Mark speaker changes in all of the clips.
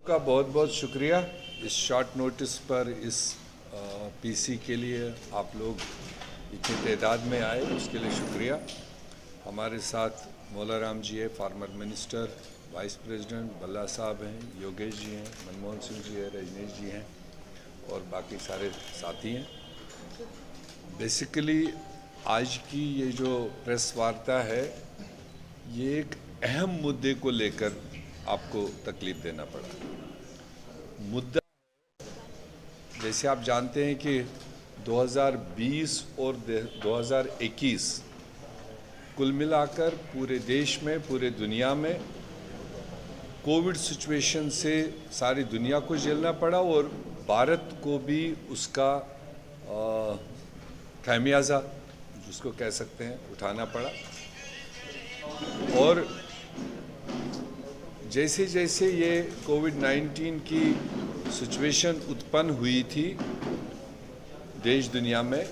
Speaker 1: का बहुत बहुत शुक्रिया इस शॉर्ट नोटिस पर इस पीसी के लिए आप लोग इतनी तादाद में आए उसके लिए शुक्रिया। हमारे साथ मौला राम जी है, फार्मर मिनिस्टर, वाइस प्रेसिडेंट बल्ला साहब हैं, योगेश जी हैं, मनमोहन सिंह जी हैं, रजनीश जी हैं और बाकी सारे साथी हैं। बेसिकली आज की ये जो प्रेस वार्ता है ये एक अहम मुद्दे को लेकर आपको तकलीफ देना पड़ा। मुद्दा जैसे आप जानते हैं कि 2020 और 2021 कुल मिलाकर पूरे देश में, पूरे दुनिया में कोविड सिचुएशन से सारी दुनिया को झेलना पड़ा और भारत को भी उसका खामियाजा जिसको कह सकते हैं उठाना पड़ा। और जैसे जैसे ये कोविड-19 की सिचुएशन उत्पन्न हुई थी देश दुनिया में,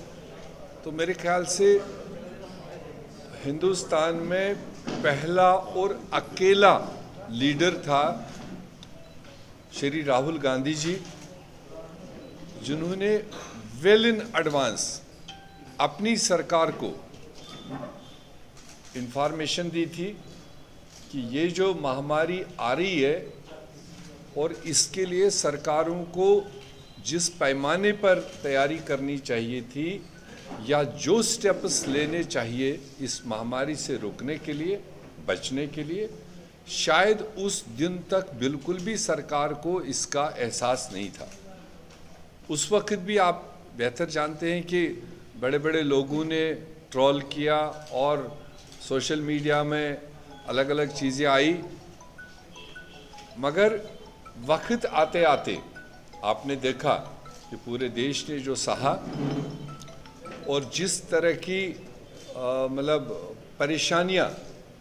Speaker 1: तो मेरे ख्याल से हिंदुस्तान में पहला और अकेला लीडर था श्री राहुल गांधी जी, जिन्होंने वेल इन एडवांस अपनी सरकार को इंफॉर्मेशन दी थी कि ये जो महामारी आ रही है और इसके लिए सरकारों को जिस पैमाने पर तैयारी करनी चाहिए थी या जो स्टेप्स लेने चाहिए इस महामारी से रोकने के लिए, बचने के लिए, शायद उस दिन तक बिल्कुल भी सरकार को इसका एहसास नहीं था। उस वक्त भी आप बेहतर जानते हैं कि बड़े बड़े लोगों ने ट्रोल किया और सोशल मीडिया में अलग अलग चीज़ें आई, मगर वक्त आते आते आपने देखा कि पूरे देश ने जो सहा और जिस तरह की मतलब परेशानियां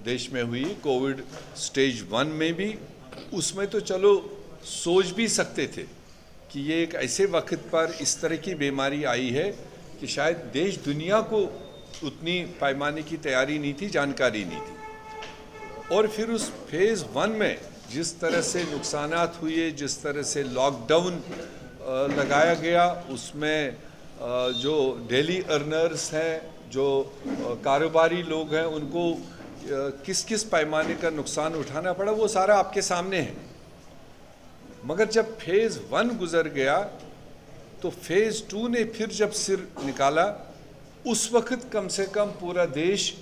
Speaker 1: देश में हुई कोविड स्टेज 1 में भी, उसमें तो चलो सोच भी सकते थे कि ये एक ऐसे वक्त पर इस तरह की बीमारी आई है कि शायद देश दुनिया को उतनी पैमाने की तैयारी नहीं थी, जानकारी नहीं थी। और फिर उस फेज़ 1 में जिस तरह से नुकसानात हुए, जिस तरह से लॉकडाउन लगाया गया, उसमें जो डेली अर्नर्स हैं, जो कारोबारी लोग हैं, उनको किस किस पैमाने का नुकसान उठाना पड़ा, वो सारा आपके सामने है। मगर जब फेज़ 1 गुजर गया तो फेज़ 2 ने फिर जब सिर निकाला, उस वक्त कम से कम पूरा देश